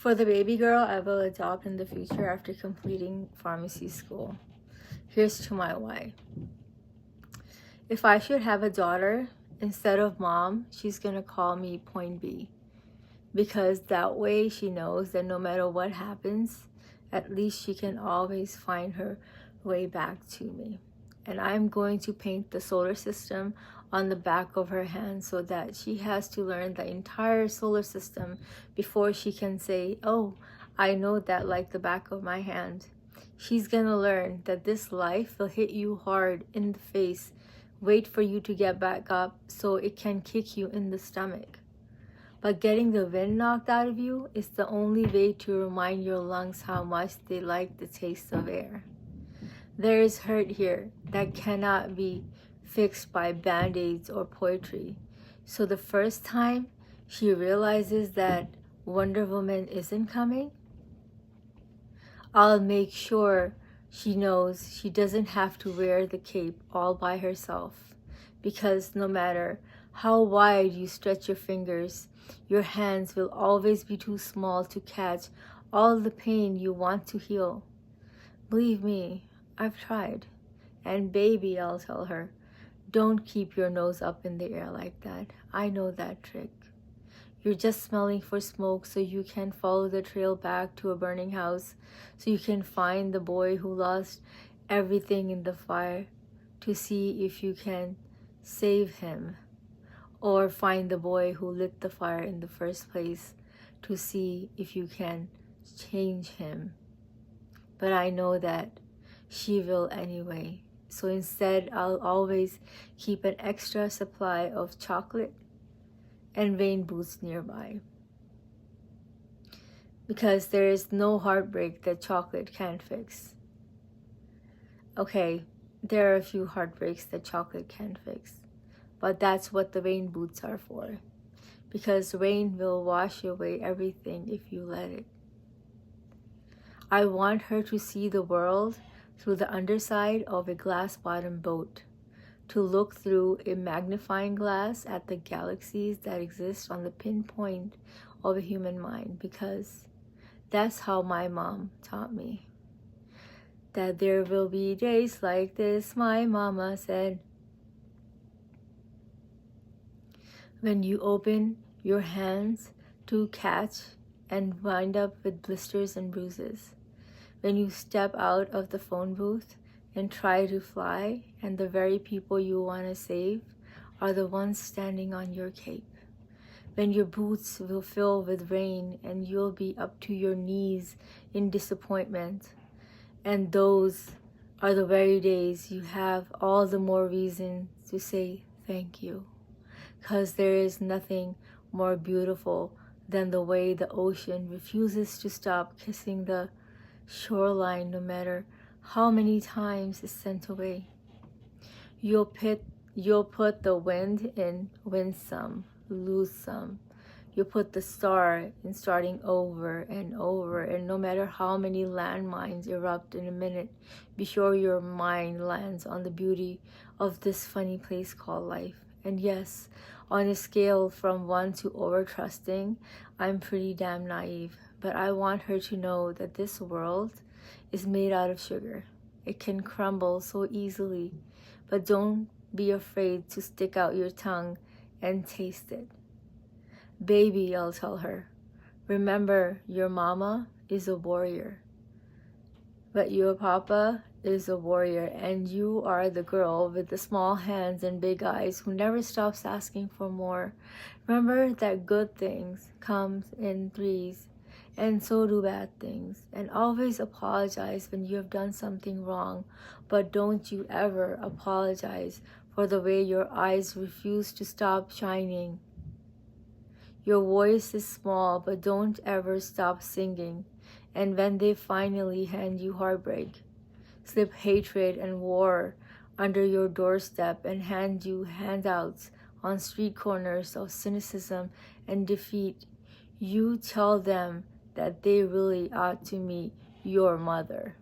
For the baby girl I will adopt in the future after completing pharmacy school. Here's to my why. If I should have a daughter, instead of mom, she's gonna call me Point B. Because that way she knows that no matter what happens, at least she can always find her way back to me. And I'm going to paint the solar system on the back of her hand so that she has to learn the entire solar system before she can say, oh, I know that like the back of my hand. She's gonna learn that this life will hit you hard in the face, wait for you to get back up so it can kick you in the stomach. But getting the wind knocked out of you is the only way to remind your lungs how much they like the taste of air. There is hurt here that cannot be fixed by band-aids or poetry. So the first time she realizes that Wonder Woman isn't coming, I'll make sure she knows she doesn't have to wear the cape all by herself. Because no matter how wide you stretch your fingers, your hands will always be too small to catch all the pain you want to heal. Believe me, I've tried. And baby, I'll tell her, don't keep your nose up in the air like that. I know that trick. You're just smelling for smoke so you can follow the trail back to a burning house, so you can find the boy who lost everything in the fire, to see if you can save him, or find the boy who lit the fire in the first place, to see if you can change him. But I know that she will anyway. So instead, I'll always keep an extra supply of chocolate and rain boots nearby. Because there is no heartbreak that chocolate can't fix. Okay, there are a few heartbreaks that chocolate can't fix. But that's what the rain boots are for. Because rain will wash away everything if you let it. I want her to see the world through the underside of a glass-bottom boat, to look through a magnifying glass at the galaxies that exist on the pinpoint of a human mind, because that's how my mom taught me. That there will be days like this, my mama said. When you open your hands to catch and wind up with blisters and bruises. When you step out of the phone booth and try to fly, and the very people you want to save are the ones standing on your cape. When your boots will fill with rain and you'll be up to your knees in disappointment. And those are the very days you have all the more reason to say thank you. Because there is nothing more beautiful than the way the ocean refuses to stop kissing the shoreline no matter how many times it's sent away. You'll put the wind in win some, lose some. You'll put the star in starting over and over, and no matter how many landmines erupt in a minute, be sure your mind lands on the beauty of this funny place called life. And yes, on a scale from 1 to over-trusting, I'm pretty damn naive. But I want her to know that this world is made out of sugar. It can crumble so easily, but don't be afraid to stick out your tongue and taste it. Baby, I'll tell her, remember your mama is a warrior, but your papa is a warrior, and you are the girl with the small hands and big eyes who never stops asking for more. Remember that good things comes in threes, and so do bad things. And always apologize when you have done something wrong, but don't you ever apologize for the way your eyes refuse to stop shining. Your voice is small, but don't ever stop singing. And when they finally hand you heartbreak, slip hatred and war under your doorstep, and hand you handouts on street corners of cynicism and defeat, you tell them that they really ought to meet your mother.